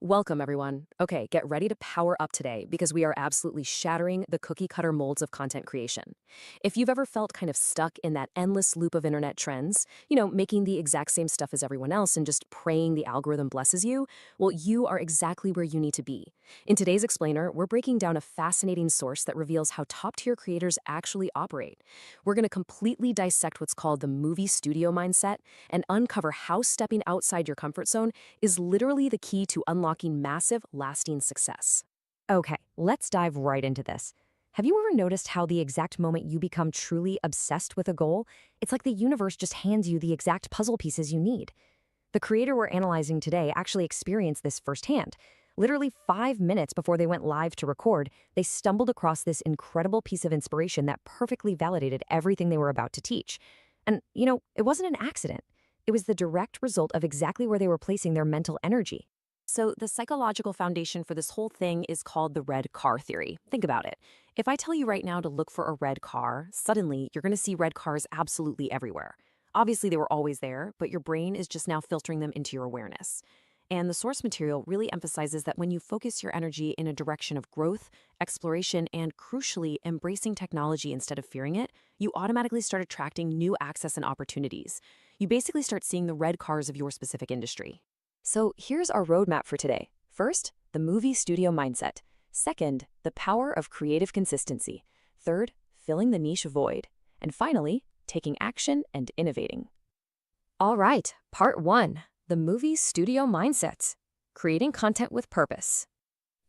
Welcome, everyone. Okay, get ready to power up today because we are absolutely shattering the cookie cutter molds of content creation. If you've ever felt kind of stuck in that endless loop of internet trends, making the exact same stuff as everyone else and just praying the algorithm blesses you, well, you are exactly where you need to be. In today's Explainer, we're breaking down a fascinating source that reveals how top tier creators actually operate. We're going to completely dissect what's called the movie studio mindset and uncover how stepping outside your comfort zone is literally the key to unlocking massive, lasting success. Okay, let's dive right into this. Have you ever noticed how the exact moment you become truly obsessed with a goal, it's like the universe just hands you the exact puzzle pieces you need? The creator we're analyzing today actually experienced this firsthand. Literally 5 minutes before they went live to record, they stumbled across this incredible piece of inspiration that perfectly validated everything they were about to teach. And, it wasn't an accident. It was the direct result of exactly where they were placing their mental energy. So, the psychological foundation for this whole thing is called the red car theory. Think about it. If I tell you right now to look for a red car, suddenly you're going to see red cars absolutely everywhere. Obviously, they were always there, but your brain is just now filtering them into your awareness. And the source material really emphasizes that when you focus your energy in a direction of growth, exploration, and crucially, embracing technology instead of fearing it, you automatically start attracting new access and opportunities. You basically start seeing the red cars of your specific industry. So here's our roadmap for today. First, the movie studio mindset. Second, the power of creative consistency. Third, filling the niche void. And finally, taking action and innovating. All right, part one, the movie studio mindset. Creating content with purpose.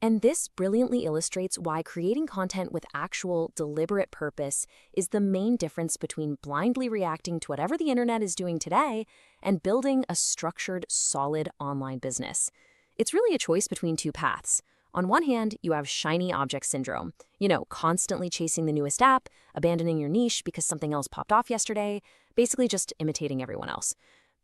And this brilliantly illustrates why creating content with actual, deliberate purpose is the main difference between blindly reacting to whatever the internet is doing today and building a structured, solid online business. It's really a choice between two paths. On one hand, you have shiny object syndrome, constantly chasing the newest app, abandoning your niche because something else popped off yesterday, basically just imitating everyone else.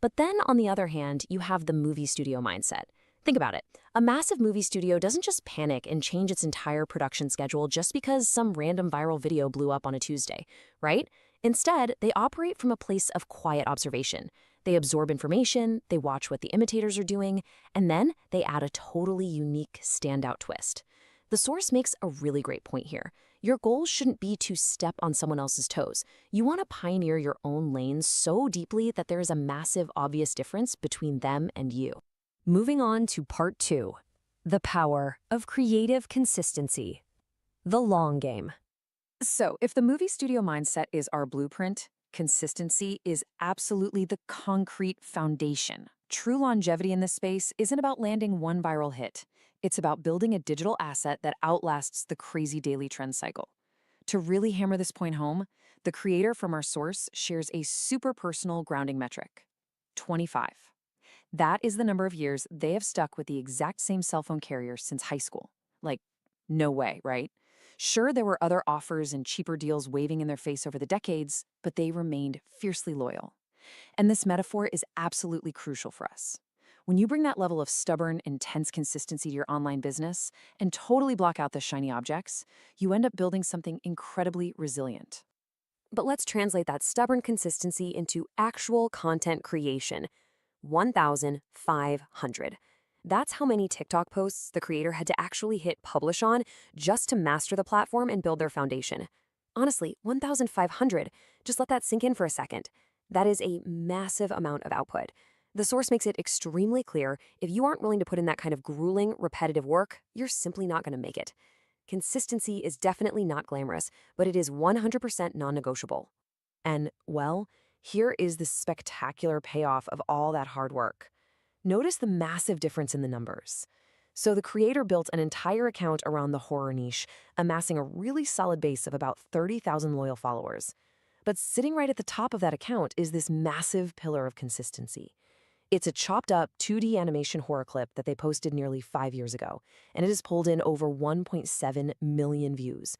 But then on the other hand, you have the movie studio mindset. Think about it. A massive movie studio doesn't just panic and change its entire production schedule just because some random viral video blew up on a Tuesday, right? Instead, they operate from a place of quiet observation. They absorb information, they watch what the imitators are doing, and then they add a totally unique standout twist. The source makes a really great point here. Your goal shouldn't be to step on someone else's toes. You want to pioneer your own lane so deeply that there is a massive, obvious difference between them and you. Moving on to part two, the power of creative consistency, the long game. So, if the movie studio mindset is our blueprint, consistency is absolutely the concrete foundation. True longevity in this space isn't about landing one viral hit. It's about building a digital asset that outlasts the crazy daily trend cycle. To really hammer this point home, the creator from our source shares a super personal grounding metric: 25. That is the number of years they have stuck with the exact same cell phone carrier since high school. Like, no way, right? Sure, there were other offers and cheaper deals waving in their face over the decades, but they remained fiercely loyal. And this metaphor is absolutely crucial for us. When you bring that level of stubborn, intense consistency to your online business and totally block out the shiny objects, you end up building something incredibly resilient. But let's translate that stubborn consistency into actual content creation. 1,500. That's how many TikTok posts the creator had to actually hit publish on just to master the platform and build their foundation. Honestly, 1,500. Just let that sink in for a second. That is a massive amount of output. The source makes it extremely clear if you aren't willing to put in that kind of grueling, repetitive work, you're simply not going to make it. Consistency is definitely not glamorous, but it is 100% non-negotiable. And, well, here is the spectacular payoff of all that hard work. Notice the massive difference in the numbers. So the creator built an entire account around the horror niche, amassing a really solid base of about 30,000 loyal followers. But sitting right at the top of that account is this massive pillar of consistency. It's a chopped up 2D animation horror clip that they posted nearly 5 years ago, and it has pulled in over 1.7 million views.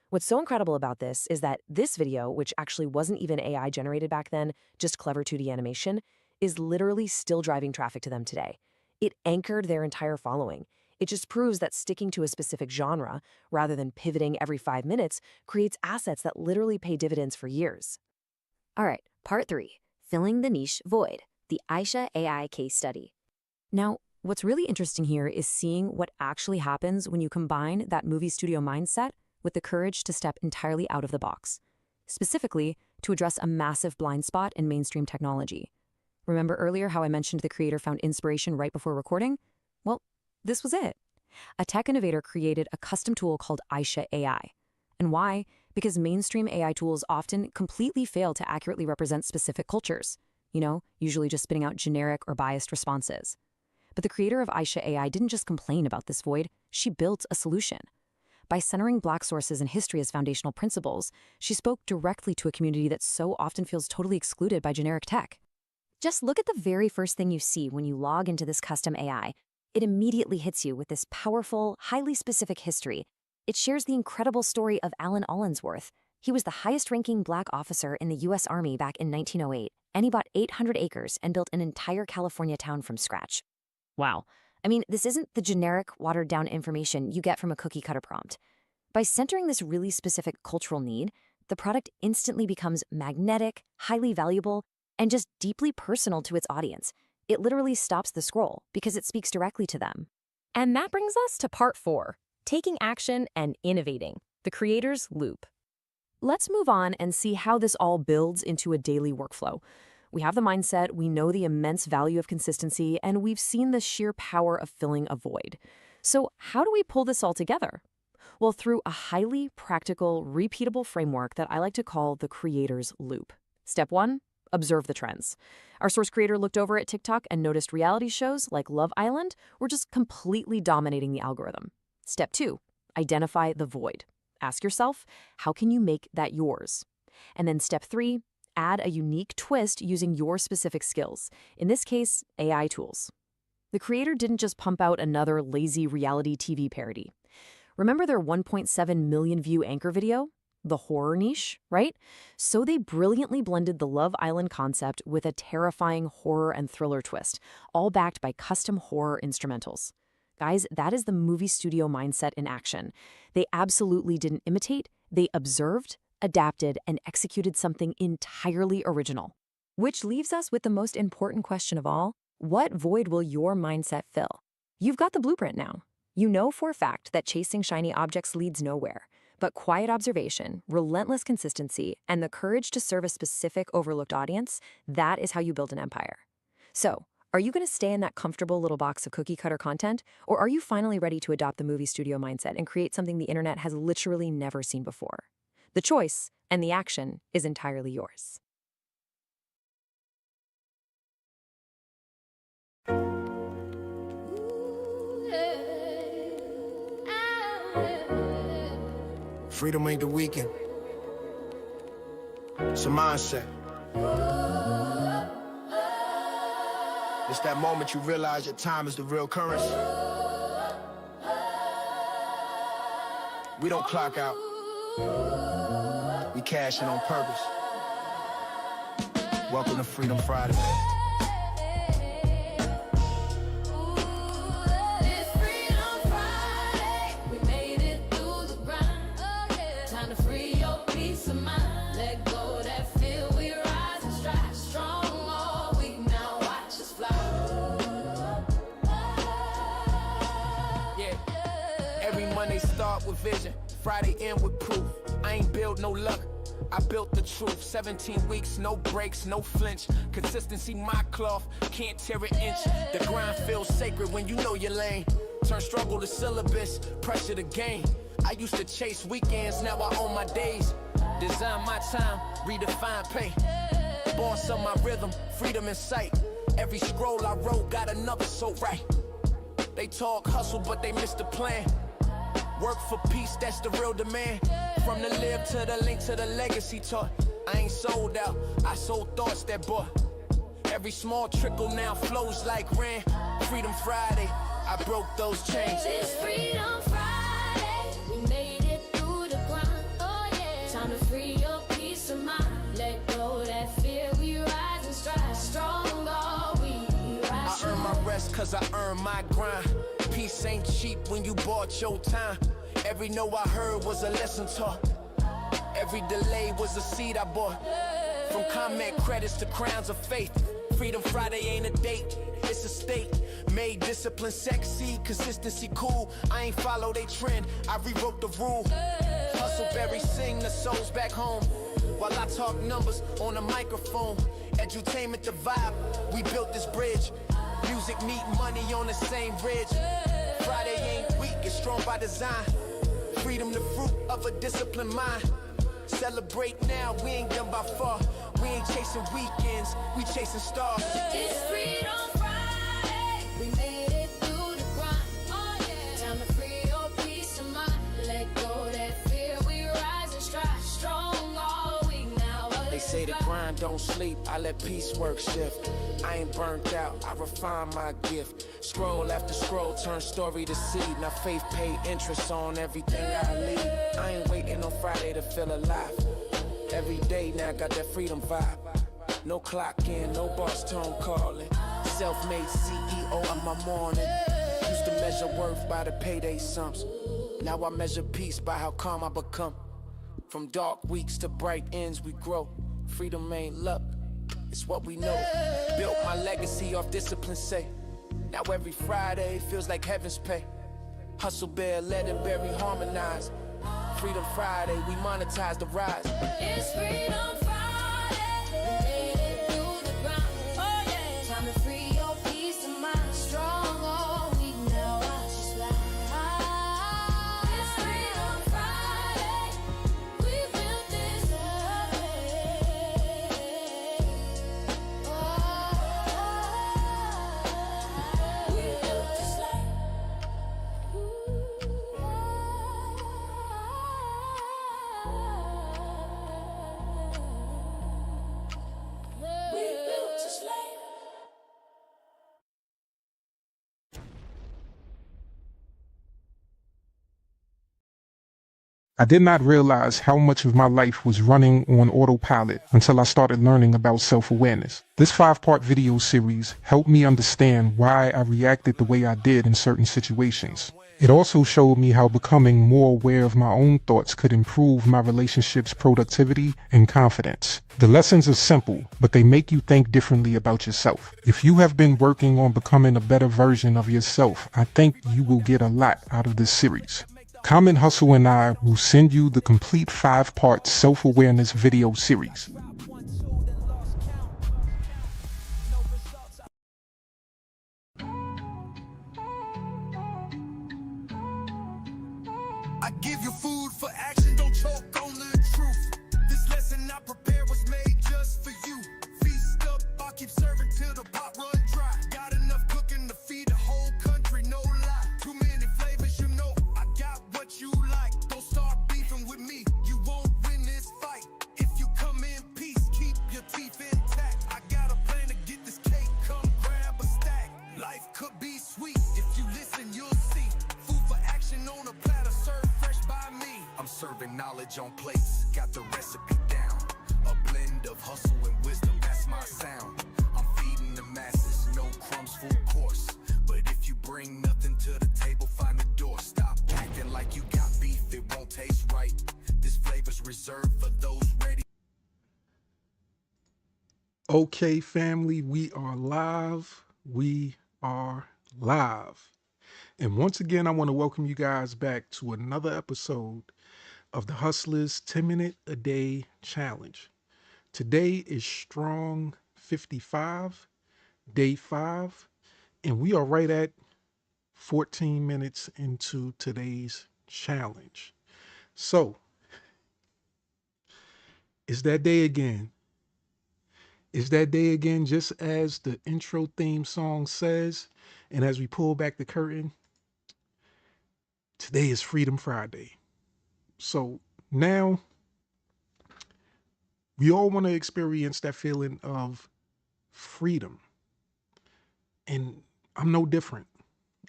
What's so incredible about this is that this video, which actually wasn't even AI generated back then, just clever 2D animation, is literally still driving traffic to them today. It anchored their entire following. It just proves that sticking to a specific genre, rather than pivoting every 5 minutes, creates assets that literally pay dividends for years. All right, part three, filling the niche void, the Aisha AI case study. Now, What's really interesting here is seeing what actually happens when you combine that movie studio mindset with the courage to step entirely out of the box, specifically to address a massive blind spot in mainstream technology. Remember earlier how I mentioned the creator found inspiration right before recording? Well, this was it. A tech innovator created a custom tool called Aisha AI. And why? Because mainstream AI tools often completely fail to accurately represent specific cultures, usually just spitting out generic or biased responses. But the creator of Aisha AI didn't just complain about this void, she built a solution. By centering Black sources and history as foundational principles, she spoke directly to a community that so often feels totally excluded by generic tech. Just look at the very first thing you see when you log into this custom AI. It immediately hits you with this powerful, highly specific history. It shares the incredible story of Alan Allensworth. He was the highest-ranking Black officer in the U.S. Army back in 1908, and he bought 800 acres and built an entire California town from scratch. Wow. I mean, this isn't the generic, watered-down information you get from a cookie-cutter prompt. By centering this really specific cultural need, the product instantly becomes magnetic, highly valuable, and just deeply personal to its audience. It literally stops the scroll because it speaks directly to them. And that brings us to part 4, taking action and innovating, the creator's loop. Let's move on and see how this all builds into a daily workflow. We have the mindset, we know the immense value of consistency, and we've seen the sheer power of filling a void. So how do we pull this all together? Well, through a highly practical, repeatable framework that I like to call the creator's loop. Step 1, observe the trends. Our source creator looked over at TikTok and noticed reality shows like Love Island were just completely dominating the algorithm. Step 2, identify the void. Ask yourself, how can you make that yours? And then step 3, add a unique twist using your specific skills, in this case, AI tools. The creator didn't just pump out another lazy reality TV parody. Remember their 1.7 million view anchor video? The horror niche, right? So they brilliantly blended the Love Island concept with a terrifying horror and thriller twist, all backed by custom horror instrumentals. Guys, that is the movie studio mindset in action. They absolutely didn't imitate, they observed, adapted, and executed something entirely original. Which leaves us with the most important question of all: what void will your mindset fill? You've got the blueprint now. You know for a fact that chasing shiny objects leads nowhere, but quiet observation, relentless consistency, and the courage to serve a specific overlooked audience, that is how you build an empire. So, are you going to stay in that comfortable little box of cookie-cutter content, or are you finally ready to adopt the movie studio mindset and create something the internet has literally never seen before? The choice and the action is entirely yours. Freedom ain't the weekend. It's a mindset. It's that moment you realize your time is the real currency. We don't clock out. We cash in on purpose. Welcome to Freedom Friday. Start with vision, Friday end with proof. I ain't built no luck, I built the truth. 17 weeks, no breaks, no flinch. Consistency, my cloth, can't tear an inch. The grind feels sacred when you know your lane. Turn struggle to syllabus, pressure to gain. I used to chase weekends, now I own my days. Design my time, redefine pay. Boss of my rhythm, freedom in sight. Every scroll I wrote got another so right. They talk hustle, but they miss the plan. Work for peace, that's the real demand. From the live to the link to the legacy taught. I ain't sold out, I sold thoughts that bought. Every small trickle now flows like rain. Freedom Friday, I broke those chains. It's Freedom Friday, we made it through the grind. Oh yeah, time to free your peace of mind. Let go that fear, we rise and strive. Strong are we rise. I earn my rest cause I earn my grind. Peace ain't cheap when you bought your time. Every no I heard was a lesson taught. Every delay was a seed I bought. From comment credits to crowns of faith. Freedom Friday ain't a date, it's a state. Made discipline sexy, consistency cool. I ain't follow they trend, I rewrote the rule. Hustleberry sing the souls back home, while I talk numbers on a microphone. Edutainment the vibe, we built this bridge. Music meet money on the same ridge. Friday ain't weak, it's strong by design. Freedom the fruit of a disciplined mind. Celebrate now, we ain't done by far. We ain't chasing weekends, we chasing stars. It's Freedom Friday. We made it through the grind. Oh yeah. Time to free your peace of mind. Let go that fear. We rise and strive. Strong all week now. They say the grind don't sleep, I let peace work shift. I ain't burnt out, I refine my gift. Scroll after scroll, turn story to seed. Now faith pay interest on everything I lead. I ain't waiting on Friday to feel alive. Every day now got that freedom vibe. No clock in, no boss tone calling. Self-made CEO of my morning. Used to measure worth by the payday sums. Now I measure peace by how calm I become. From dark weeks to bright ends we grow. Freedom ain't luck, it's what we know. Built my legacy off discipline, say. Now every Friday feels like heaven's pay. Hustle bear, legendary harmonize. Freedom Friday, we monetize the rise. It's Freedom Friday. We made it through the grind. Oh yeah. Time to free your peace of mind. Strong all week now. Watch us fly. It's Freedom Friday. We built this we built this life. We built this life. I did not realize how much of my life was running on autopilot until I started learning about self-awareness. This 5-part video series helped me understand why I reacted the way I did in certain situations. It also showed me how becoming more aware of my own thoughts could improve my relationship's productivity and confidence. The lessons are simple, but they make you think differently about yourself. If you have been working on becoming a better version of yourself, I think you will get a lot out of this series. Common Hustle and I will send you the complete 5-part self-awareness video series. I give you food for action, don't choke on the truth. This lesson I prepared was made just for you. Feast up, I'll keep serving till the pot run dry. Got enough cooking to feed the whole country, no lie. Too many flavors, you know, I got what you like. Don't start beefing with me, you won't win this fight. If you come in peace, keep your teeth intact. I got a plan to get this cake, come grab a stack. Life could be sweet, if you listen, you'll see. Food for action on a platter, served fresh by me. I'm serving knowledge on plates, got the recipe down. A blend of hustle and wisdom, that's my sound. I'm feeding the masses, no crumbs, full course. But if you bring nothing to the table, find the door. Stop acting like you got beef, it won't taste right. This flavor's reserved for those ready. Okay, family, we are live. We are live. And once again, I want to welcome you guys back to another episode of the Hustlers 10-Minute a Day Challenge. Today is Strong 55, day 5, and we are right at 14 minutes into today's challenge. So, it's that day again. It's that day again, just as the intro theme song says. And as we pull back the curtain, today is Freedom Friday. So now we all want to experience that feeling of freedom. And I'm no different.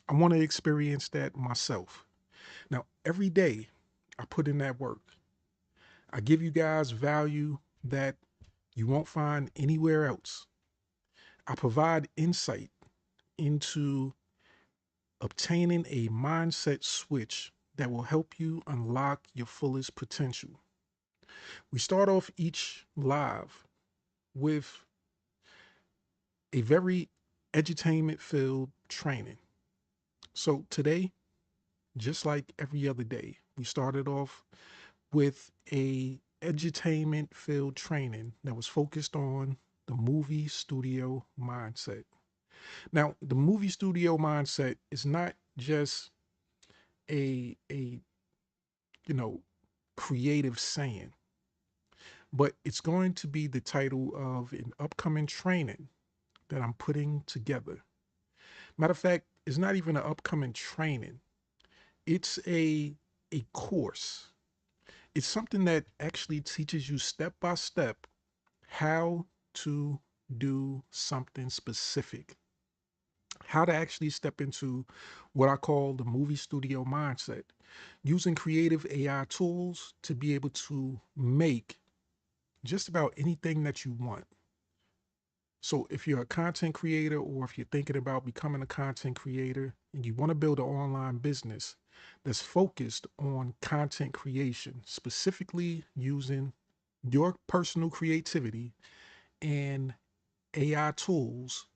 I want to experience that myself. Now, every day I put in that work. I give you guys value that you won't find anywhere else. I provide insight into obtaining a mindset switch that will help you unlock your fullest potential. We start off each live with a very edutainment-filled training. So today, just like every other day, we started off with a edutainment-filled training that was focused on the movie studio mindset. Now, the movie studio mindset is not just a you know creative saying, but it's going to be the title of an upcoming training that I'm putting together. Matter of fact, it's not even an upcoming training. It's a course. It's something that actually teaches you step by step how to do something specific, how to actually step into what I call the movie studio mindset, using creative AI tools to be able to make just about anything that you want. So if you're a content creator, or if you're thinking about becoming a content creator and you want to build an online business that's focused on content creation, specifically using your personal creativity and AI tools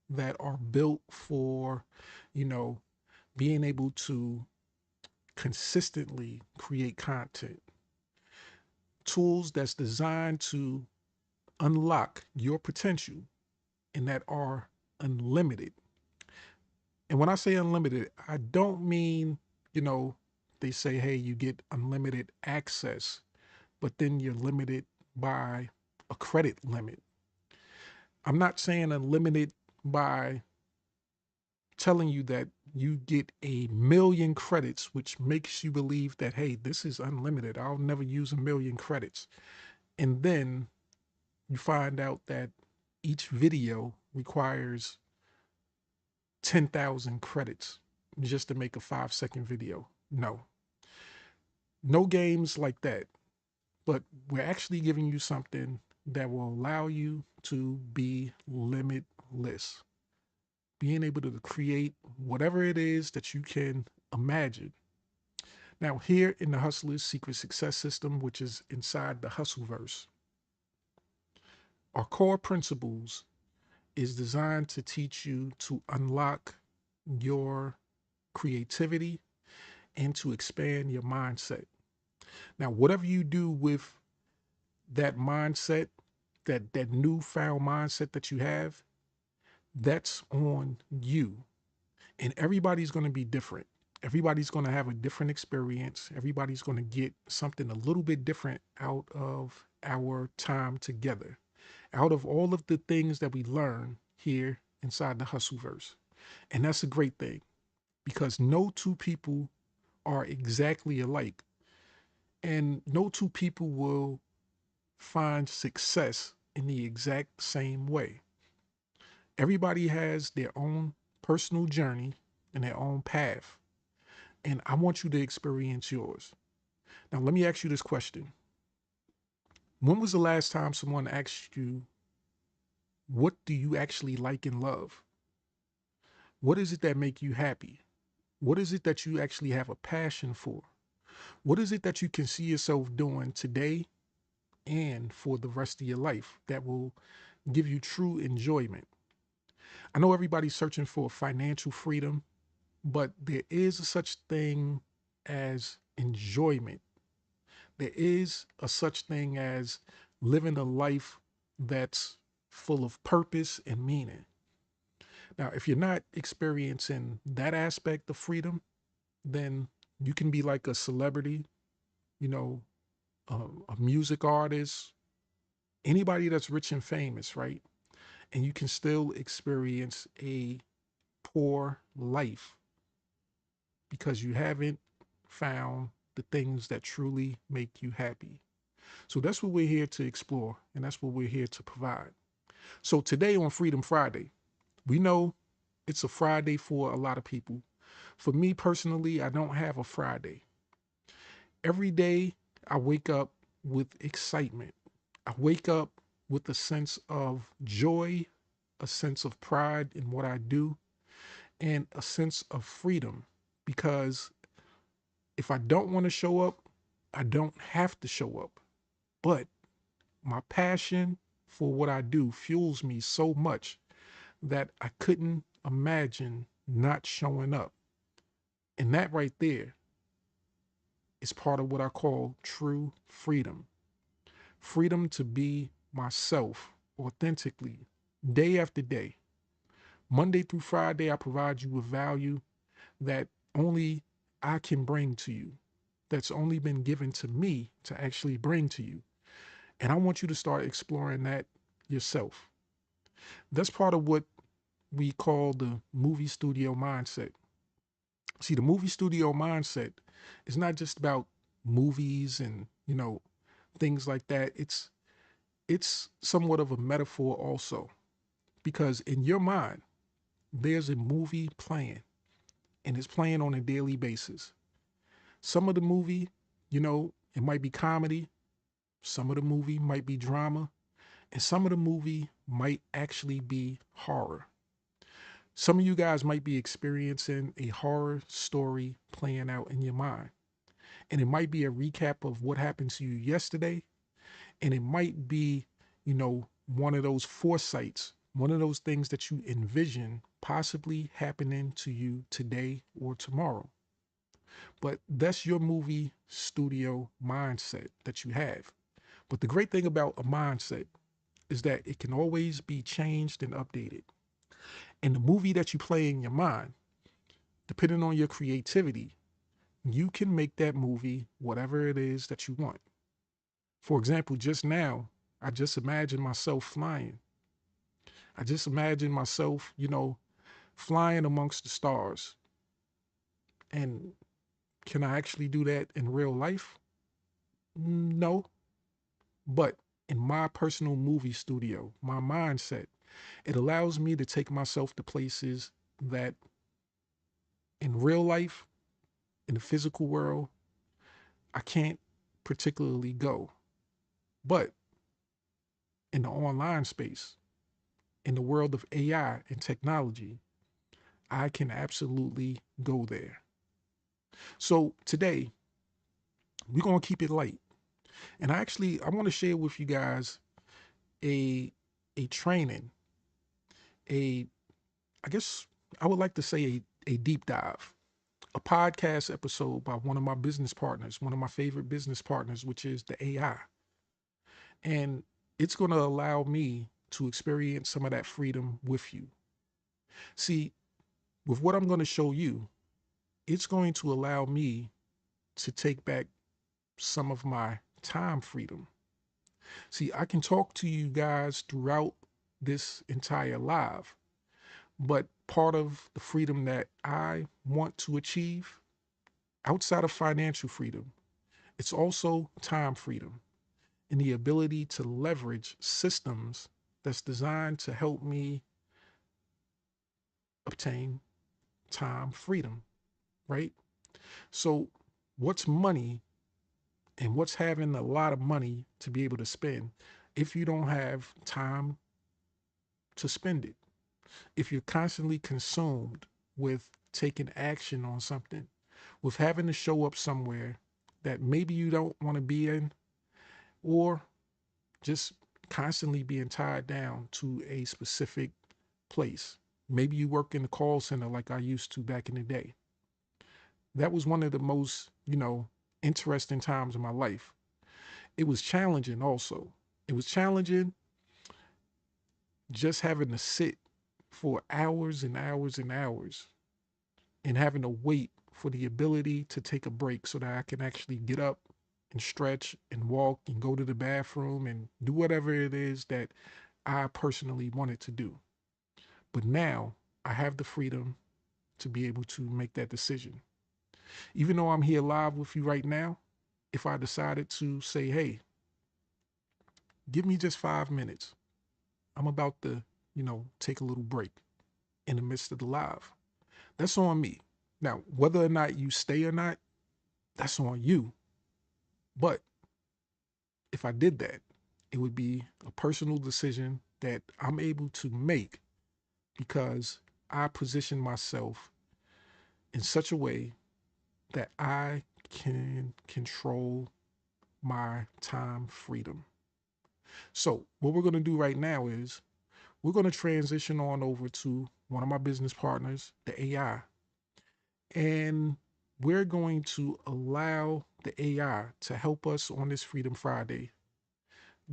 that are built for, you know, being able to consistently create content, tools that's designed to unlock your potential and that are unlimited. And when I say unlimited, I don't mean, you know, they say, hey, you get unlimited access, but then you're limited by a credit limit. I'm not saying unlimited by telling you that you get 1,000,000 credits, which makes you believe that, hey, this is unlimited. I'll never use 1,000,000 credits. And then you find out that each video requires 10,000 credits just to make a 5-second video. No, no games like that. But we're actually giving you something that will allow you to be limitless, being able to create whatever it is that you can imagine. Now, here in the Hustler's Secret Success System, which is inside the Hustleverse, our core principles is designed to teach you to unlock your creativity and to expand your mindset. Now, whatever you do with that mindset, that newfound mindset that you have, that's on you. And everybody's going to be different. Everybody's going to have a different experience. Everybody's going to get something a little bit different out of our time together, out of all of the things that we learn here inside the Hustleverse. And that's a great thing, because no two people are exactly alike. And no two people will find success in the exact same way. Everybody has their own personal journey and their own path. And I want you to experience yours. Now, let me ask you this question. When was the last time someone asked you, what do you actually like and love? What is it that make you happy? What is it that you actually have a passion for? What is it that you can see yourself doing today and for the rest of your life that will give you true enjoyment? I know everybody's searching for financial freedom, but there is a such thing as enjoyment. There is a such thing as living a life that's full of purpose and meaning. Now, if you're not experiencing that aspect of freedom, then you can be like a celebrity, you know, a music artist, anybody that's rich and famous, right? And you can still experience a poor life because you haven't found the things that truly make you happy. So that's what we're here to explore, and that's what we're here to provide. So today on Freedom Friday, we know it's a Friday for a lot of people. For me personally, I don't have a Friday. Every day I wake up with excitement. I wake up with a sense of joy, a sense of pride in what I do, and a sense of freedom, because if I don't want to show up, I don't have to show up. But my passion for what I do fuels me so much that I couldn't imagine not showing up. And that right there is part of what I call true freedom. Freedom to be myself authentically, day after day. Monday through Friday, I provide you with value that only I can bring to you, that's only been given to me to actually bring to you. And I want you to start exploring that yourself. That's part of what we call the movie studio mindset. See, the movie studio mindset is not just about movies and, things like that. It's somewhat of a metaphor also, because in your mind, there's a movie playing and it's playing on a daily basis. Some of the movie, it might be comedy, some of the movie might be drama, and some of the movie might actually be horror. Some of you guys might be experiencing a horror story playing out in your mind. And it might be a recap of what happened to you yesterday. And it might be, one of those foresights, one of those things that you envision possibly happening to you today or tomorrow. But that's your movie studio mindset that you have. But the great thing about a mindset is that it can always be changed and updated. And the movie that you play in your mind, depending on your creativity, you can make that movie whatever it is that you want. For example, just now, I just imagined myself flying. I just imagined myself, flying amongst the stars. And can I actually do that in real life? No. But in my personal movie studio, my mindset, it allows me to take myself to places that in real life, in the physical world, I can't particularly go. But in the online space, in the world of AI and technology, I can absolutely go there. So today, we're going to keep it light. And I want to share with you guys a a training, a I guess I would like to say a deep dive, a podcast episode by one of my business partners, one of my favorite business partners, which is the AI. And it's going to allow me to experience some of that freedom with you. See, with what I'm going to show you, it's going to allow me to take back some of my time freedom. See, I can talk to you guys throughout this entire live, but part of the freedom that I want to achieve outside of financial freedom, it's also time freedom and the ability to leverage systems that's designed to help me obtain time freedom, right? So, what's money and what's having a lot of money to be able to spend if you don't have time to spend it? If you're constantly consumed with taking action on something, with having to show up somewhere that maybe you don't want to be in, or just constantly being tied down to a specific place. Maybe you work in the call center like I used to back in the day. That was one of the most, interesting times in my life. It was challenging also. It was challenging just having to sit for hours and hours and hours and having to wait for the ability to take a break so that I can actually get up and stretch and walk and go to the bathroom and do whatever it is that I personally wanted to do. But now I have the freedom to be able to make that decision. Even though I'm here live with you right now, if I decided to say, hey, give me just 5 minutes, I'm about to, take a little break in the midst of the live. That's on me. Now, whether or not you stay or not, that's on you. But if I did that, it would be a personal decision that I'm able to make because I position myself in such a way that I can control my time freedom. So, what we're going to do right now is we're going to transition on over to one of my business partners, the AI. And we're going to allow the AI to help us on this Freedom Friday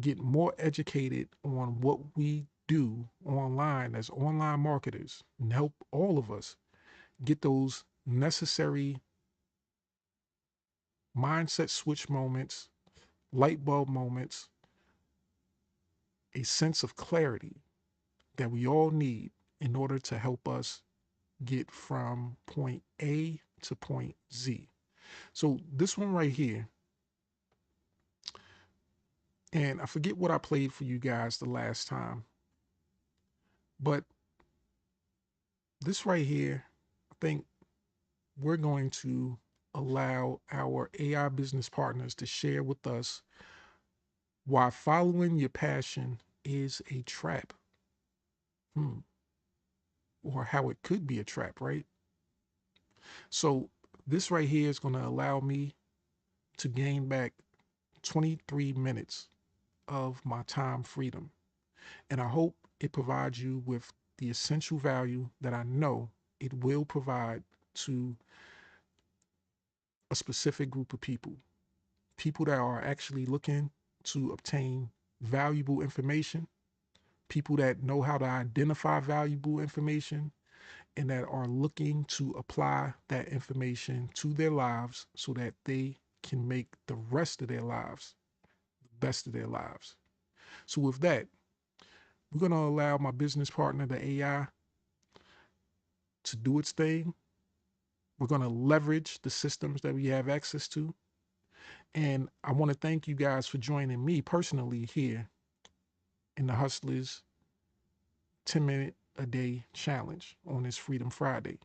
get more educated on what we do online as online marketers and help all of us get those necessary mindset switch moments, light bulb moments, a sense of clarity that we all need in order to help us get from point A to point Z. So this one right here, and I forget what I played for you guys the last time, but this right here, I think we're going to allow our AI business partners to share with us why following your passion is a trap. Or how it could be a trap, right? So this right here is going to allow me to gain back 23 minutes of my time freedom. And I hope it provides you with the essential value that I know it will provide to a specific group of people. People that are actually looking to obtain valuable information, people that know how to identify valuable information, and that are looking to apply that information to their lives so that they can make the rest of their lives the best of their lives. So with that, we're going to allow my business partner, the AI, to do its thing. We're going to leverage the systems that we have access to. And I want to thank you guys for joining me personally here in the Hustlers 10-minute a day challenge on this Freedom Friday.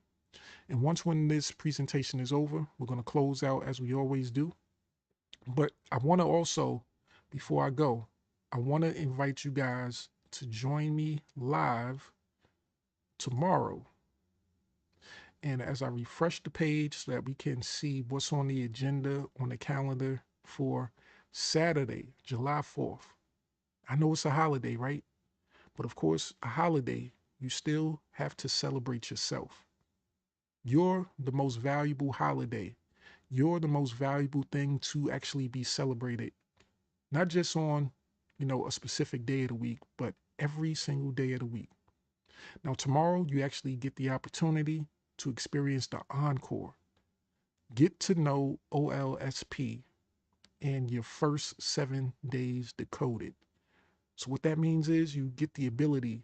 And once when this presentation is over, we're going to close out as we always do. But I want to also, before I go, I want to invite you guys to join me live tomorrow. And as I refresh the page so that we can see what's on the agenda on the calendar for Saturday, July 4th. I know it's a holiday, right? But of course, a holiday, you still have to celebrate yourself. You're the most valuable holiday. You're the most valuable thing to actually be celebrated. Not just on, a specific day of the week, but every single day of the week. Now, tomorrow, you actually get the opportunity to experience the encore. Get to know OLSP in your first 7 days decoded. So what that means is you get the ability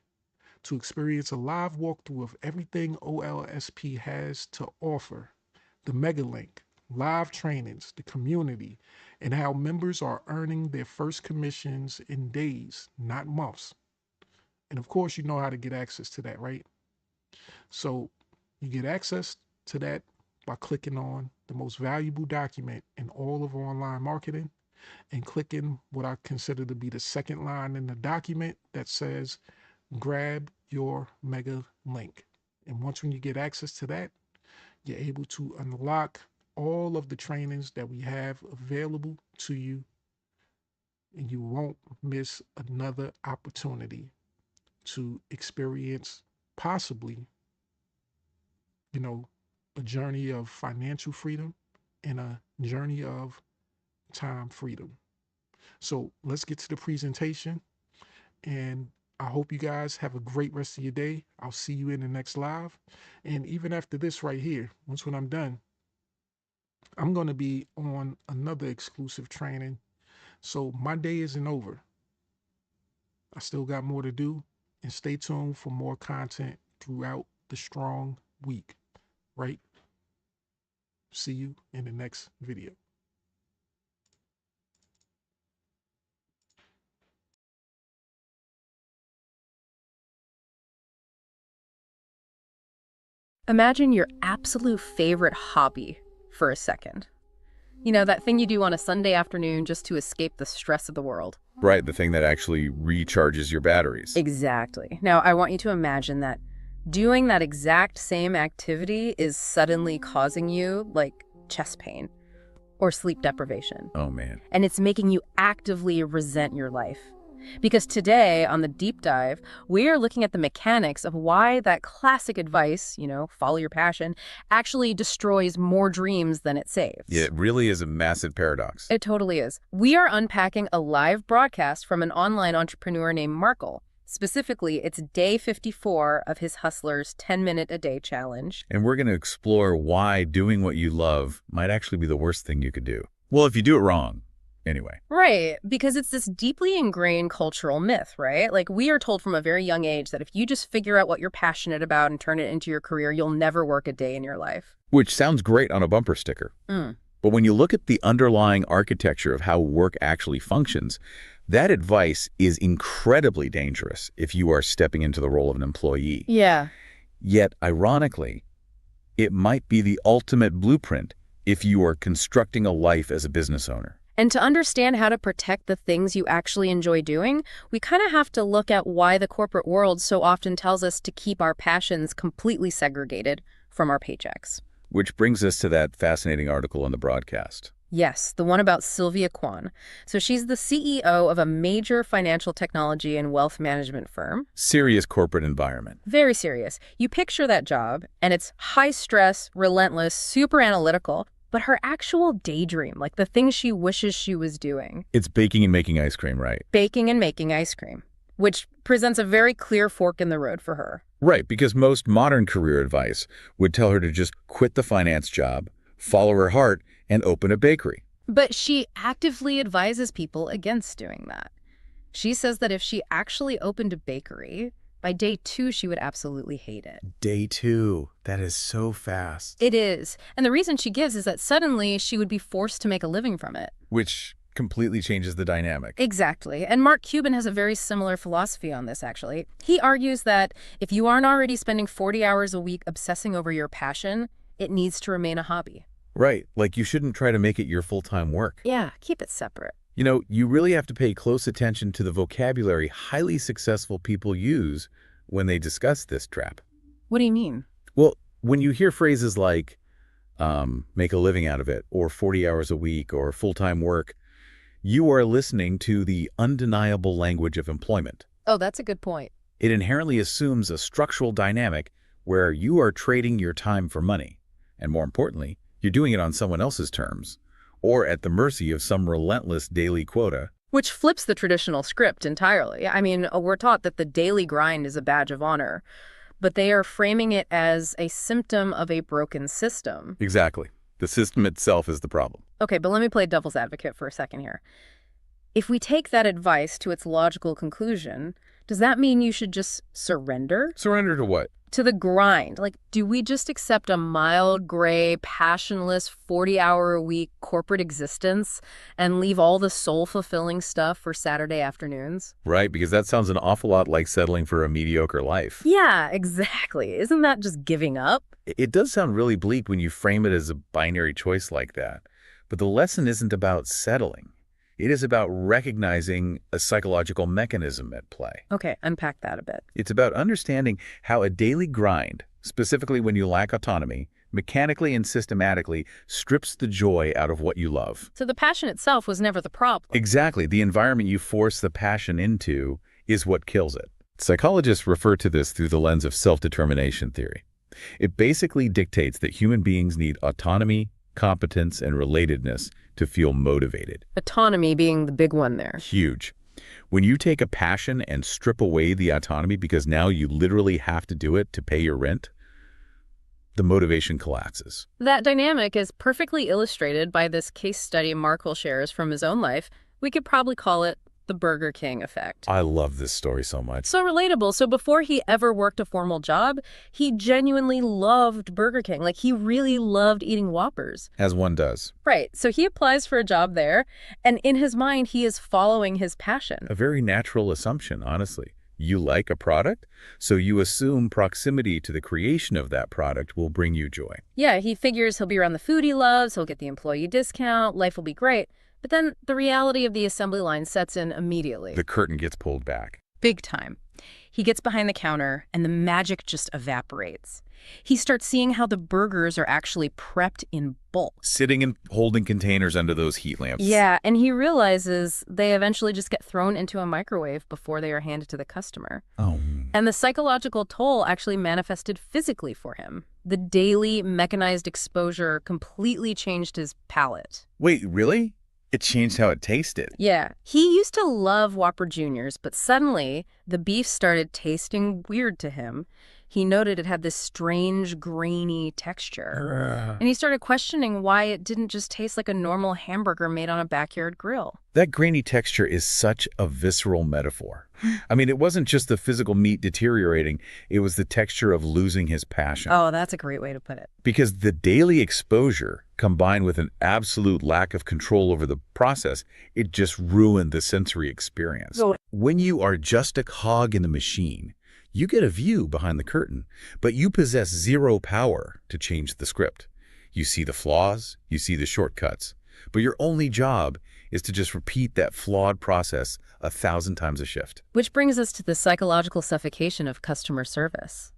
to experience a live walkthrough of everything OLSP has to offer, the mega link, live trainings, the community, and how members are earning their first commissions in days, not months. And of course, you know how to get access to that, right? So you get access to that by clicking on the most valuable document in all of online marketing and clicking what I consider to be the second line in the document that says grab your mega link. And once when you get access to that, you're able to unlock all of the trainings that we have available to you, and you won't miss another opportunity to experience possibly, a journey of financial freedom and a journey of time freedom. So let's get to the presentation, and I hope you guys have a great rest of your day. I'll see you in the next live. And even after this right here, once when I'm done, I'm going to be on another exclusive training. So my day isn't over. I still got more to do, and stay tuned for more content throughout the strong week, right? See you in the next video. Imagine your absolute favorite hobby for a second. You know, that thing you do on a Sunday afternoon just to escape the stress of the world. Right, the thing that actually recharges your batteries. Exactly. Now, I want you to imagine that doing that exact same activity is suddenly causing you, like, chest pain or sleep deprivation. Oh, man. And it's making you actively resent your life. Because today, on the deep dive, we are looking at the mechanics of why that classic advice, follow your passion, actually destroys more dreams than it saves. Yeah, it really is a massive paradox. It totally is. We are unpacking a live broadcast from an online entrepreneur named Markel. Specifically, it's day 54 of his Hustler's 10-minute-a-day challenge. And we're going to explore why doing what you love might actually be the worst thing you could do. Well, if you do it wrong. Anyway. Right, because it's this deeply ingrained cultural myth, right? Like, we are told from a very young age that if you just figure out what you're passionate about and turn it into your career, you'll never work a day in your life. Which sounds great on a bumper sticker. But when you look at the underlying architecture of how work actually functions, that advice is incredibly dangerous if you are stepping into the role of an employee. Yeah. Yet, ironically, it might be the ultimate blueprint if you are constructing a life as a business owner. And to understand how to protect the things you actually enjoy doing, we kind of have to look at why the corporate world so often tells us to keep our passions completely segregated from our paychecks. Which brings us to that fascinating article in the broadcast. Yes, the one about Sylvia Kwan. So she's the CEO of a major financial technology and wealth management firm. Serious corporate environment. Very serious. You picture that job, and it's high stress, relentless, super analytical. But her actual daydream, like the thing she wishes she was doing. It's baking and making ice cream, right? Baking and making ice cream, which presents a very clear fork in the road for her. Right, because most modern career advice would tell her to just quit the finance job, follow her heart, and open a bakery. But she actively advises people against doing that. She says that if she actually opened a bakery, by day 2, she would absolutely hate it. Day 2. That is so fast. It is. And the reason she gives is that suddenly she would be forced to make a living from it. Which completely changes the dynamic. Exactly. And Mark Cuban has a very similar philosophy on this, actually. He argues that if you aren't already spending 40 hours a week obsessing over your passion, it needs to remain a hobby. Right. Like you shouldn't try to make it your full-time work. Yeah, keep it separate. You really have to pay close attention to the vocabulary highly successful people use when they discuss this trap. What do you mean? Well, when you hear phrases like make a living out of it, or 40 hours a week, or full-time work, you are listening to the undeniable language of employment. Oh, that's a good point. It inherently assumes a structural dynamic where you are trading your time for money. And more importantly, you're doing it on someone else's terms, or at the mercy of some relentless daily quota. Which flips the traditional script entirely. I mean, we're taught that the daily grind is a badge of honor, but they are framing it as a symptom of a broken system. Exactly. The system itself is the problem. Okay, but let me play devil's advocate for a second here. If we take that advice to its logical conclusion, does that mean you should just surrender? Surrender to what? To the grind. Like, do we just accept a mild, gray, passionless 40-hour-a-week corporate existence and leave all the soul-fulfilling stuff for Saturday afternoons? Right, because that sounds an awful lot like settling for a mediocre life. Yeah, exactly. Isn't that just giving up? It does sound really bleak when you frame it as a binary choice like that. But the lesson isn't about settling. It is about recognizing a psychological mechanism at play. Okay, unpack that a bit. It's about understanding how a daily grind, specifically when you lack autonomy, mechanically and systematically strips the joy out of what you love. So the passion itself was never the problem. Exactly. The environment you force the passion into is what kills it. Psychologists refer to this through the lens of self-determination theory. It basically dictates that human beings need autonomy, competence, and relatedness to feel motivated. Autonomy being the big one there. Huge. When you take a passion and strip away the autonomy because now you literally have to do it to pay your rent, the motivation collapses. That dynamic is perfectly illustrated by this case study Markel shares from his own life. We could probably call it the Burger King effect. I love this story so much. So relatable. So before he ever worked a formal job, he genuinely loved Burger King. Like, he really loved eating Whoppers. As one does. Right. So he applies for a job there, and in his mind, he is following his passion. A very natural assumption, honestly. You like a product, so you assume proximity to the creation of that product will bring you joy. Yeah, he figures he'll be around the food he loves, he'll get the employee discount, life will be great. But then the reality of the assembly line sets in immediately. The curtain gets pulled back. Big time. He gets behind the counter, and the magic just evaporates. He starts seeing how the burgers are actually prepped in bulk. Sitting and holding containers under those heat lamps. Yeah, and he realizes they eventually just get thrown into a microwave before they are handed to the customer. Oh. And the psychological toll actually manifested physically for him. The daily mechanized exposure completely changed his palate. Wait, really? It changed how it tasted. Yeah, he used to love Whopper Juniors, but suddenly the beef started tasting weird to him. He noted it had this strange, grainy texture. And he started questioning why it didn't just taste like a normal hamburger made on a backyard grill. That grainy texture is such a visceral metaphor. I mean, it wasn't just the physical meat deteriorating, it was the texture of losing his passion. Oh, that's a great way to put it. Because the daily exposure, combined with an absolute lack of control over the process, it just ruined the sensory experience. When you are just a cog in the machine, you get a view behind the curtain, but you possess zero power to change the script. You see the flaws, you see the shortcuts, but your only job is to just repeat that flawed process 1,000 times a shift. Which brings us to the psychological suffocation of customer service.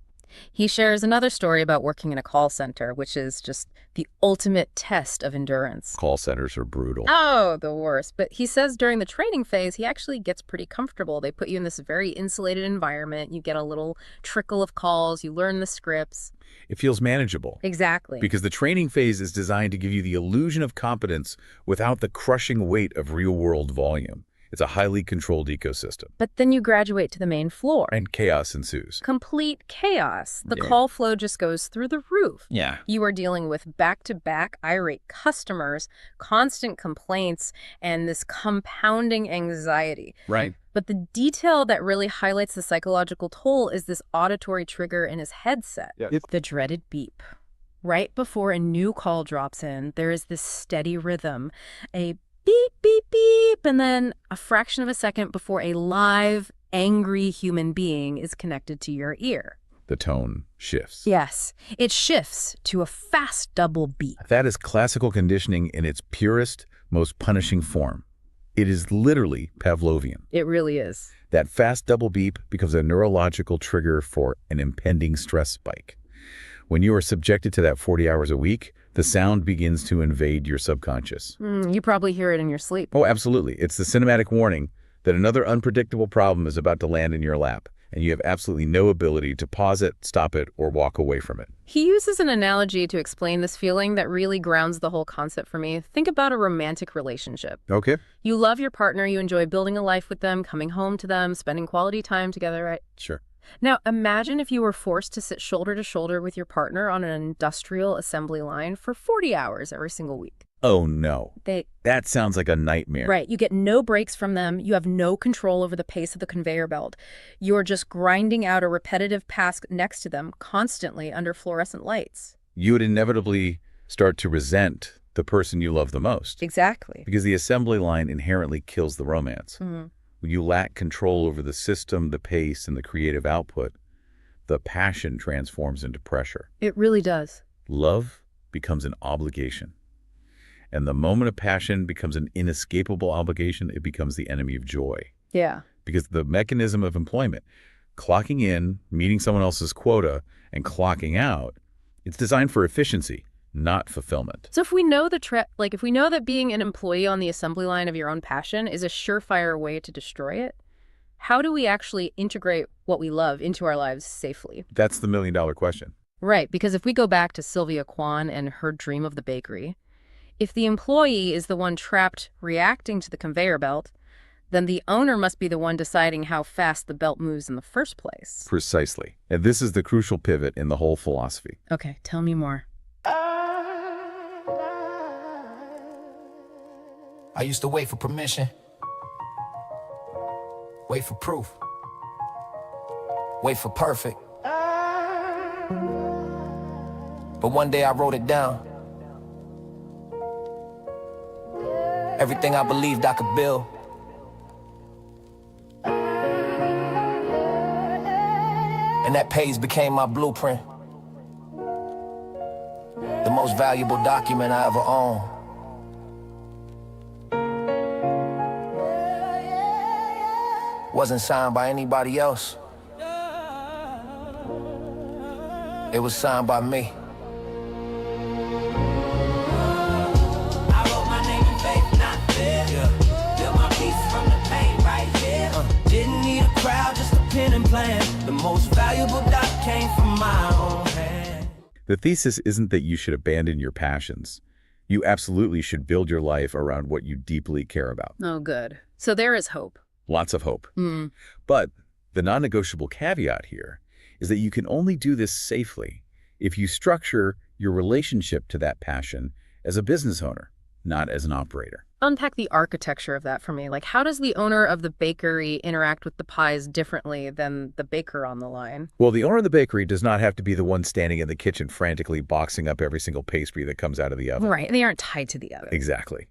He shares another story about working in a call center, which is just the ultimate test of endurance. Call centers are brutal. Oh, the worst. But he says during the training phase, he actually gets pretty comfortable. They put you in this very insulated environment. You get a little trickle of calls. You learn the scripts. It feels manageable. Exactly. Because the training phase is designed to give you the illusion of competence without the crushing weight of real-world volume. It's a highly controlled ecosystem. But then you graduate to the main floor. And chaos ensues. Complete chaos. The call flow just goes through the roof. Yeah. You are dealing with back-to-back irate customers, constant complaints, and this compounding anxiety. Right. But the detail that really highlights the psychological toll is this auditory trigger in his headset. Yeah. The dreaded beep. Right before a new call drops in, there is this steady rhythm, a beep, beep, beep, and then a fraction of a second before a live, angry human being is connected to your ear. The tone shifts. Yes, it shifts to a fast double beep. That is classical conditioning in its purest, most punishing form. It is literally Pavlovian. It really is. That fast double beep becomes a neurological trigger for an impending stress spike. When you are subjected to that 40 hours a week, the sound begins to invade your subconscious. You probably hear it in your sleep. Oh, absolutely. It's the cinematic warning that another unpredictable problem is about to land in your lap, and you have absolutely no ability to pause it, stop it, or walk away from it. He uses an analogy to explain this feeling that really grounds the whole concept for me. Think about a romantic relationship. Okay. You love your partner, you enjoy building a life with them, coming home to them, spending quality time together, right? Sure. Now, imagine if you were forced to sit shoulder to shoulder with your partner on an industrial assembly line for 40 hours every single week. Oh, no. They That sounds like a nightmare. Right. You get no breaks from them. You have no control over the pace of the conveyor belt. You're just grinding out a repetitive task next to them constantly under fluorescent lights. You would inevitably start to resent the person you love the most. Exactly. Because the assembly line inherently kills the romance. Mm-hmm. When you lack control over the system, the pace, and the creative output, the passion transforms into pressure. It really does. Love becomes an obligation. And the moment of passion becomes an inescapable obligation, it becomes the enemy of joy. Yeah. Because the mechanism of employment, clocking in, meeting someone else's quota, and clocking out, it's designed for efficiency, not fulfillment. So if we know if we know that being an employee on the assembly line of your own passion is a surefire way to destroy it, how do we actually integrate what we love into our lives safely? That's the million-dollar question. Right, because if we go back to Sylvia Kwan and her dream of the bakery, if the employee is the one trapped reacting to the conveyor belt, then the owner must be the one deciding how fast the belt moves in the first place. Precisely. And this is the crucial pivot in the whole philosophy. Okay, tell me more. I used to wait for permission, wait for proof, wait for perfect. But one day I wrote it down. Everything I believed I could build. And that page became my blueprint. The most valuable document I ever owned. Wasn't signed by anybody else. It was signed by me. I wrote my name in faith, not fear. Yeah. Built my piece from the pain right here. Didn't need a crowd, just a pen and plan. The most valuable dot came from my own hand. The thesis isn't that you should abandon your passions. You absolutely should build your life around what you deeply care about. Oh, good. So there is hope. Lots of hope. But the non-negotiable caveat here is that you can only do this safely if you structure your relationship to that passion as a business owner, not as an operator. Unpack the architecture of that for me. Like, how does the owner of the bakery interact with the pies differently than the baker on the line? Well, the owner of the bakery does not have to be the one standing in the kitchen frantically boxing up every single pastry that comes out of the oven. Right. They aren't tied to the oven. Exactly.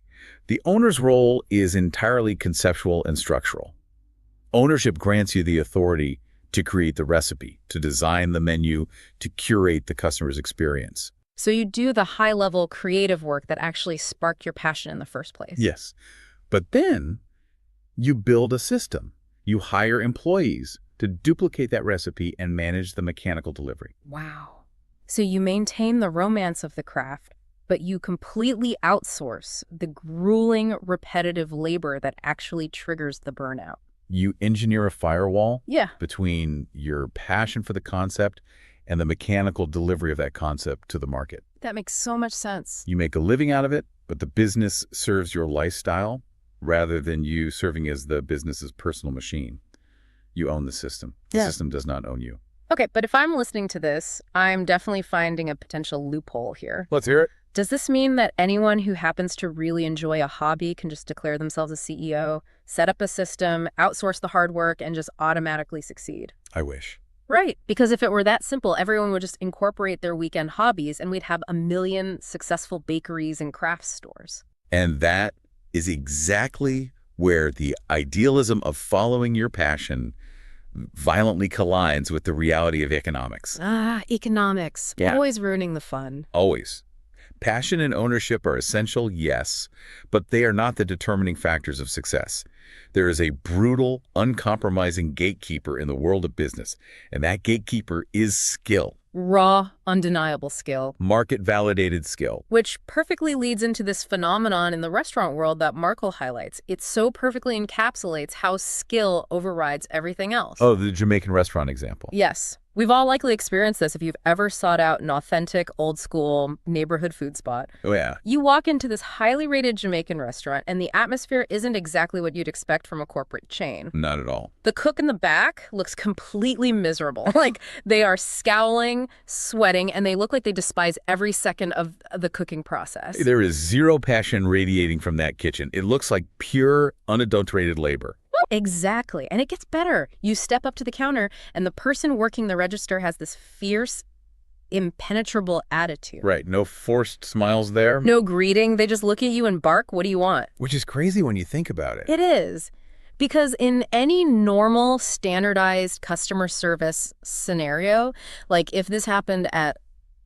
The owner's role is entirely conceptual and structural. Ownership grants you the authority to create the recipe, to design the menu, to curate the customer's experience. So you do the high-level creative work that actually sparked your passion in the first place. Yes. But then you build a system. You hire employees to duplicate that recipe and manage the mechanical delivery. Wow. So you maintain the romance of the craft, but you completely outsource the grueling, repetitive labor that actually triggers the burnout. You engineer a firewall Yeah. between your passion for the concept and the mechanical delivery of that concept to the market. That makes so much sense. You make a living out of it, but the business serves your lifestyle rather than you serving as the business's personal machine. You own the system. The system does not own you. Okay, but if I'm listening to this, I'm definitely finding a potential loophole here. Let's hear it. Does this mean that anyone who happens to really enjoy a hobby can just declare themselves a CEO, set up a system, outsource the hard work, and just automatically succeed? I wish. Right, because if it were that simple, everyone would just incorporate their weekend hobbies and we'd have 1 million successful bakeries and craft stores. And that is exactly where the idealism of following your passion violently collides with the reality of economics. Economics. Yeah. Always ruining the fun. Always. Passion and ownership are essential, yes, but they are not the determining factors of success. There is a brutal, uncompromising gatekeeper in the world of business, and that gatekeeper is skill. Raw, undeniable skill. Market-validated skill. Which perfectly leads into this phenomenon in the restaurant world that Markel highlights. It so perfectly encapsulates how skill overrides everything else. Oh, the Jamaican restaurant example. Yes. We've all likely experienced this if you've ever sought out an authentic, old-school neighborhood food spot. Oh, yeah. You walk into this highly rated Jamaican restaurant, and the atmosphere isn't exactly what you'd expect from a corporate chain. Not at all. The cook in the back looks completely miserable. Like, they are scowling, sweating, and they look like they despise every second of the cooking process. There is zero passion radiating from that kitchen. It looks like pure, unadulterated labor. Exactly. And it gets better. You step up to the counter, and the person working the register has this fierce, impenetrable attitude. Right. No forced smiles there. No greeting. They just look at you and bark, "What do you want?" Which is crazy when you think about it. It is. Because in any normal, standardized customer service scenario, like if this happened at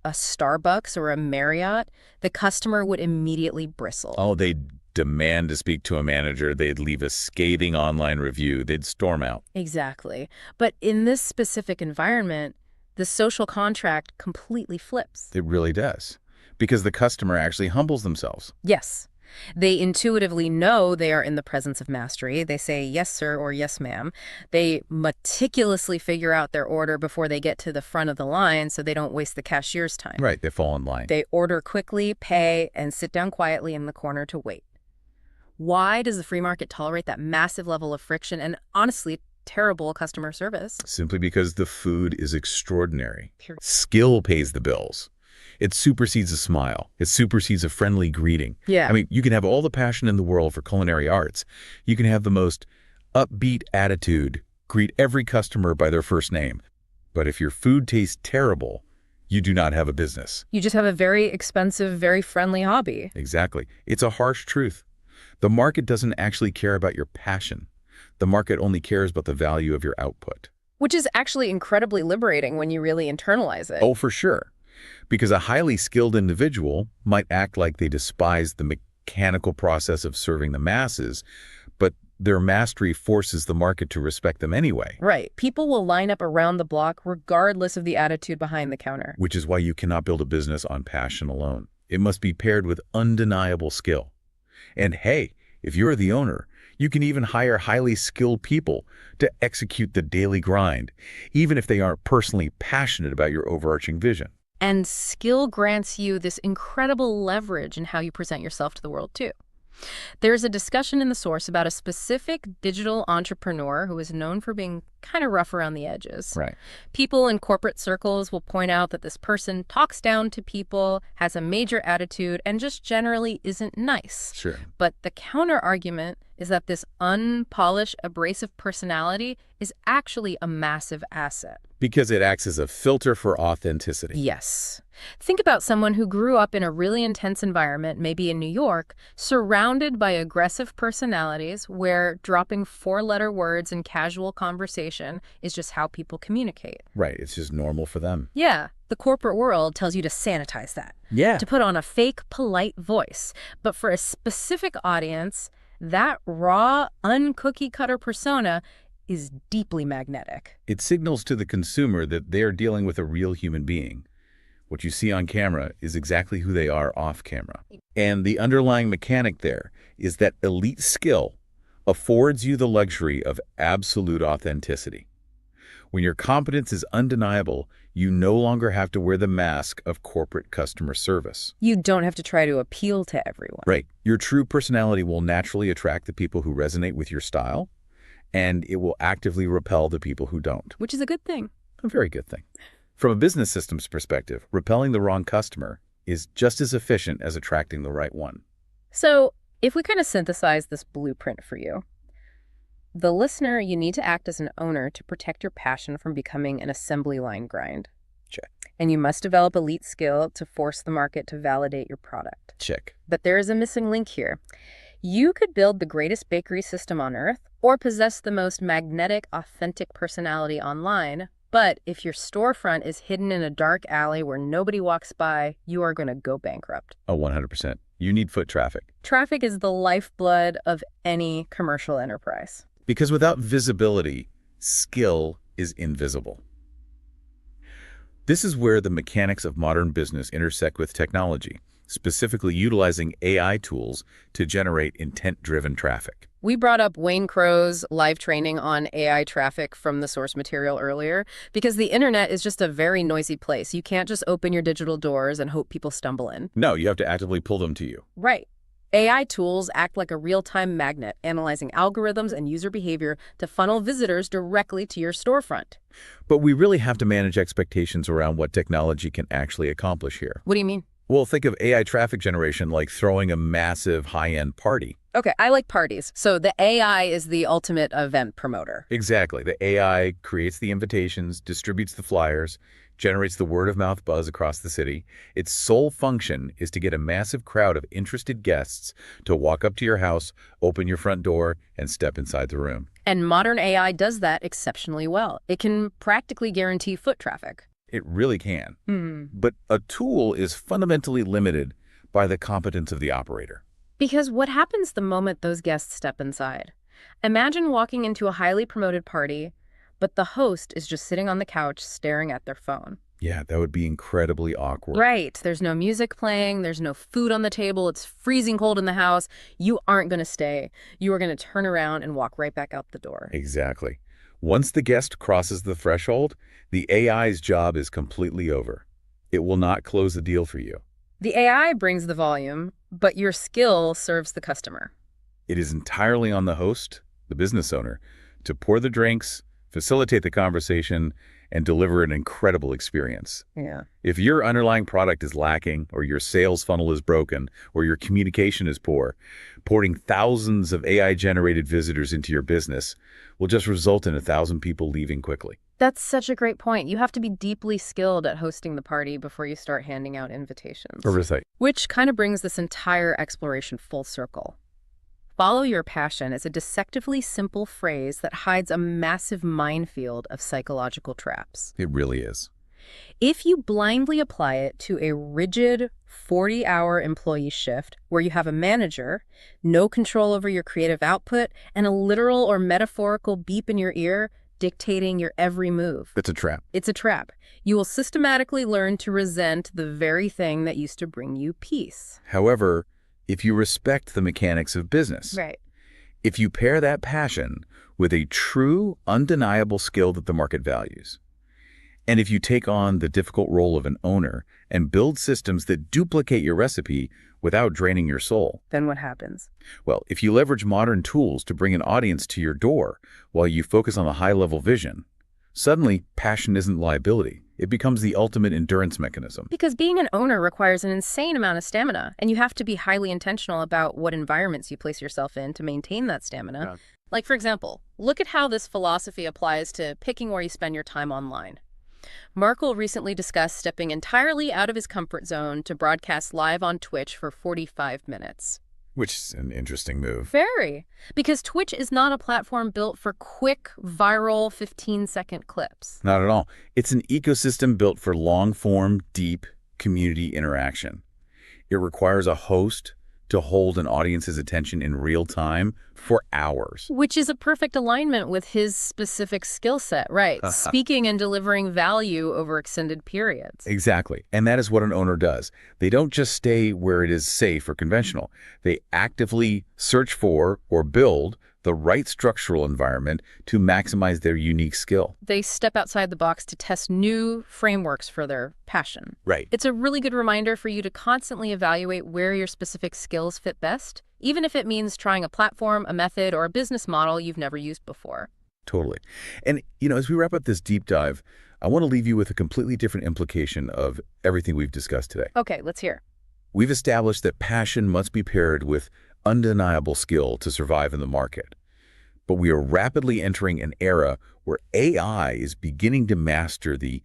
a Starbucks or a Marriott, the customer would immediately bristle. Oh, they'd demand to speak to a manager. They'd leave a scathing online review. They'd storm out. Exactly. But in this specific environment, the social contract completely flips. It really does. Because the customer actually humbles themselves. Yes. They intuitively know they are in the presence of mastery. They say, "Yes, sir," or "Yes, ma'am." They meticulously figure out their order before they get to the front of the line so they don't waste the cashier's time. Right. They fall in line. They order quickly, pay, and sit down quietly in the corner to wait. Why does the free market tolerate that massive level of friction and, honestly, terrible customer service? Simply because the food is extraordinary. Period. Skill pays the bills. It supersedes a smile. It supersedes a friendly greeting. Yeah. I mean, you can have all the passion in the world for culinary arts. You can have the most upbeat attitude, greet every customer by their first name. But if your food tastes terrible, you do not have a business. You just have a very expensive, very friendly hobby. Exactly. It's a harsh truth. The market doesn't actually care about your passion. The market only cares about the value of your output. Which is actually incredibly liberating when you really internalize it. Oh, for sure. Because a highly skilled individual might act like they despise the mechanical process of serving the masses, but their mastery forces the market to respect them anyway. Right. People will line up around the block regardless of the attitude behind the counter. Which is why you cannot build a business on passion alone. It must be paired with undeniable skill. And hey, if you're the owner, you can even hire highly skilled people to execute the daily grind, even if they aren't personally passionate about your overarching vision. And skill grants you this incredible leverage in how you present yourself to the world, too. There's a discussion in the source about a specific digital entrepreneur who is known for being kind of rough around the edges. Right. People in corporate circles will point out that this person talks down to people, has a major attitude, and just generally isn't nice. Sure. But the counter argument is that this unpolished, abrasive personality is actually a massive asset. Because it acts as a filter for authenticity. Yes. Think about someone who grew up in a really intense environment, maybe in New York, surrounded by aggressive personalities where dropping four-letter words in casual conversation is just how people communicate. Right. It's just normal for them. Yeah. The corporate world tells you to sanitize that. Yeah. To put on a fake, polite voice. But for a specific audience, that raw, uncookie-cutter persona is deeply magnetic. It signals to the consumer that they are dealing with a real human being. What you see on camera is exactly who they are off camera. And the underlying mechanic there is that elite skill affords you the luxury of absolute authenticity. When your competence is undeniable, you no longer have to wear the mask of corporate customer service. You don't have to try to appeal to everyone. Right. Your true personality will naturally attract the people who resonate with your style, and it will actively repel the people who don't. Which is a good thing. A very good thing. From a business systems perspective, repelling the wrong customer is just as efficient as attracting the right one. So if we kind of synthesize this blueprint for you, the listener, you need to act as an owner to protect your passion from becoming an assembly line grind. Check. And you must develop elite skill to force the market to validate your product. Check. But there is a missing link here. You could build the greatest bakery system on earth or possess the most magnetic, authentic personality online, but if your storefront is hidden in a dark alley where nobody walks by, you are going to go bankrupt. Oh, 100%. You need foot traffic. Traffic is the lifeblood of any commercial enterprise. Because without visibility, skill is invisible. This is where the mechanics of modern business intersect with technology, specifically utilizing AI tools to generate intent-driven traffic. We brought up Wayne Crow's live training on AI traffic from the source material earlier because the internet is just a very noisy place. You can't just open your digital doors and hope people stumble in. No, you have to actively pull them to you. Right. AI tools act like a real-time magnet, analyzing algorithms and user behavior to funnel visitors directly to your storefront. But we really have to manage expectations around what technology can actually accomplish here. What do you mean? Well, think of AI traffic generation like throwing a massive high-end party. Okay, I like parties. So the AI is the ultimate event promoter. Exactly. The AI creates the invitations, distributes the flyers, generates the word-of-mouth buzz across the city. Its sole function is to get a massive crowd of interested guests to walk up to your house, open your front door, and step inside the room. And modern AI does that exceptionally well. It can practically guarantee foot traffic. It really can. But a tool is fundamentally limited by the competence of the operator. Because what happens the moment those guests step inside? Imagine walking into a highly promoted party, but the host is just sitting on the couch staring at their phone. Yeah, that would be incredibly awkward. Right. There's no music playing. There's no food on the table. It's freezing cold in the house. You aren't going to stay. You are going to turn around and walk right back out the door. Exactly. Once the guest crosses the threshold, the AI's job is completely over. It will not close the deal for you. The AI brings the volume, but your skill serves the customer. It is entirely on the host, the business owner, to pour the drinks, facilitate the conversation, and deliver an incredible experience. Yeah. If your underlying product is lacking, or your sales funnel is broken, or your communication is poor, porting thousands of AI-generated visitors into your business will just result in 1,000 people leaving quickly. That's such a great point. You have to be deeply skilled at hosting the party before you start handing out invitations. Oversight. Which kind of brings this entire exploration full circle. Follow your passion is a deceptively simple phrase that hides a massive minefield of psychological traps. It really is. If you blindly apply it to a rigid 40-hour employee shift where you have a manager, no control over your creative output, and a literal or metaphorical beep in your ear dictating your every move. It's a trap. It's a trap. You will systematically learn to resent the very thing that used to bring you peace. However, if you respect the mechanics of business, Right. if you pair that passion with a true, undeniable skill that the market values, and if you take on the difficult role of an owner and build systems that duplicate your recipe without draining your soul, Then what happens? well, if you leverage modern tools to bring an audience to your door while you focus on the high-level vision, suddenly passion isn't liability. It becomes the ultimate endurance mechanism. Because being an owner requires an insane amount of stamina, and you have to be highly intentional about what environments you place yourself in to maintain that stamina. Yeah. Like, for example, look at how this philosophy applies to picking where you spend your time online. Markel recently discussed stepping entirely out of his comfort zone to broadcast live on Twitch for 45 minutes. Which is an interesting move. Very. Because Twitch is not a platform built for quick, viral 15-second clips. Not at all. It's an ecosystem built for long-form, deep community interaction. It requires a host to hold an audience's attention in real time for hours. Which is a perfect alignment with his specific skill set, right? Speaking and delivering value over extended periods. Exactly. And that is what an owner does. They don't just stay where it is safe or conventional. They actively search for or build the right structural environment to maximize their unique skill. They step outside the box to test new frameworks for their passion. Right. It's a really good reminder for you to constantly evaluate where your specific skills fit best, even if it means trying a platform, a method, or a business model you've never used before. Totally. And, as we wrap up this deep dive, I want to leave you with a completely different implication of everything we've discussed today. Okay, let's hear. We've established that passion must be paired with undeniable skill to survive in the market. But we are rapidly entering an era where AI is beginning to master the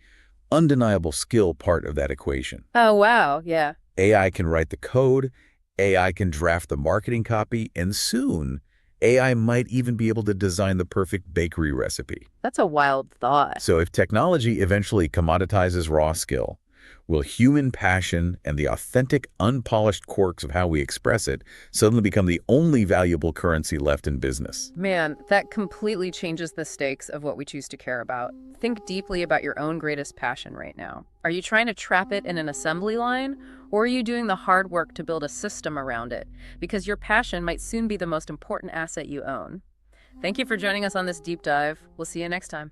undeniable skill part of that equation. Oh, wow, yeah. AI can write the code, AI can draft the marketing copy, and soon AI might even be able to design the perfect bakery recipe. That's a wild thought. So if technology eventually commoditizes raw skill, will human passion and the authentic, unpolished quirks of how we express it suddenly become the only valuable currency left in business? Man, that completely changes the stakes of what we choose to care about. Think deeply about your own greatest passion right now. Are you trying to trap it in an assembly line, or are you doing the hard work to build a system around it? Because your passion might soon be the most important asset you own. Thank you for joining us on this deep dive. We'll see you next time.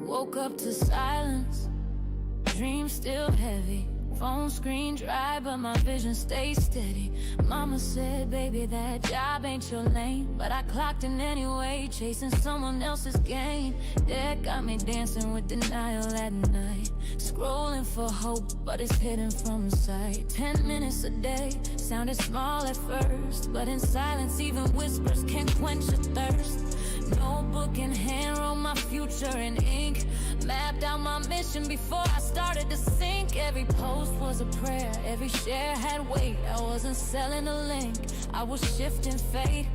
Woke up to silence, dreams still heavy. Phone screen dry, but my vision stays steady. Mama said, baby, that job ain't your lane. But I clocked in anyway, chasing someone else's gain. That got me dancing with denial at night. Scrolling for hope, but it's hidden from sight. 10 minutes a day, sounded small at first. But in silence, even whispers can quench a thirst. Notebook in hand, wrote my future in ink. Mapped out my mission before I started to sink. Every post was a prayer, every share had weight. I wasn't selling a link, I was shifting fate.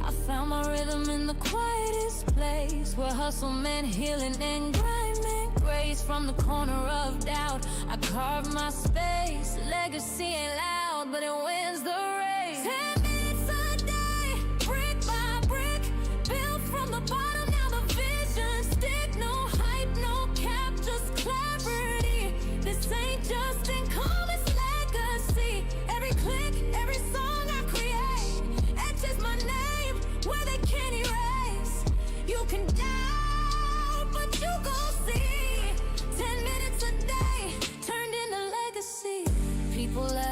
I found my rhythm in the quietest place, where hustle meant healing and grind meant grace. From the corner of doubt, I carved my space. Legacy ain't loud, but it wins the race. 10 minutes a day, brick by brick, built from the bottom, now the vision stick. No hype, no cap, just clarity. This ain't just income, it's legacy. Every click, every song I create, etches my name where they can't erase.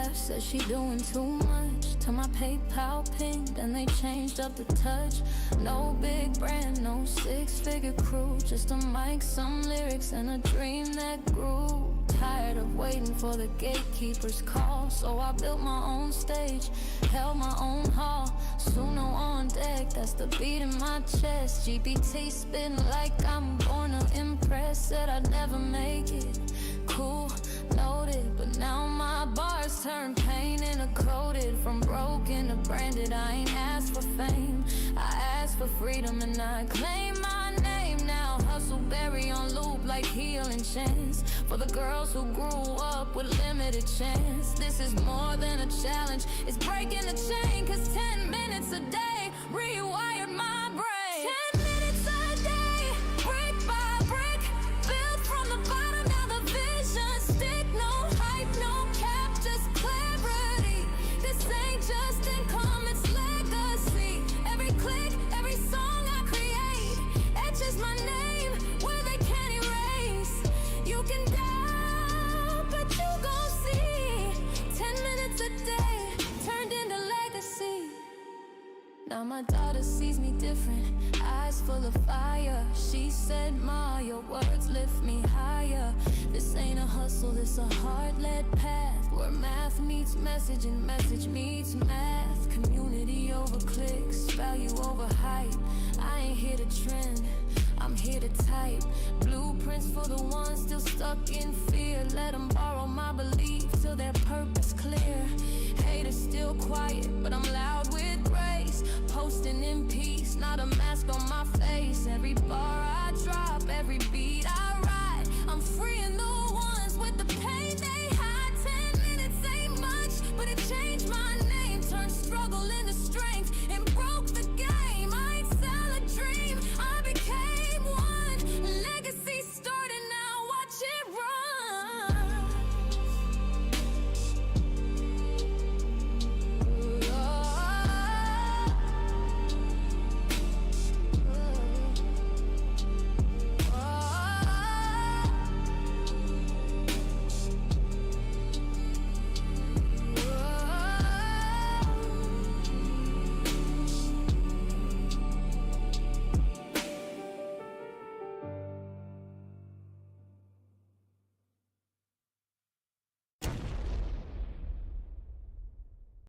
laugh, says she doing too much. To my PayPal ping, then they changed up the touch. No big brand, no six-figure crew, just a mic, some lyrics, and a dream that grew. Tired of waiting for the gatekeeper's call, so I built my own stage, held my own hall. Suno on deck, that's the beat in my chest. GPT spitting like I'm born to impress. Said I'd never make it, cool, noted. But now my bars turn pain into coated. From broken to branded, I ain't asked for fame, I asked for freedom and I claim my name now. Hustle berry on loop like healing chance for the girls who grew up with limited chance. This is more than a challenge, it's breaking the chain. Cause 10 minutes a day rewired my brain. 10 minutes a day, brick by brick, built from the bottom, now the vision stick. No hype, no cap, just clarity. This ain't just income, it's legacy. Every click, every song I create etches my name where they can't erase. You can doubt, but you gon' see. 10 minutes a day turned into legacy. Now my daughter sees me different, eyes full of fire. She said, Ma, your words lift me higher. This ain't a hustle, this a heart-led path, where math meets message and message meets math. Community over clicks, value over hype. I ain't here to trend, I'm here to type. Blueprints for the ones still stuck in fear. Let them borrow my belief till their purpose clear. Haters still quiet, but I'm loud with grace. Posting in peace, not a mask on my face. Every bar I drop, every beat I ride, I'm freeing the ones with the pain they hide. 10 minutes ain't much, but it changed my name. Turned struggle into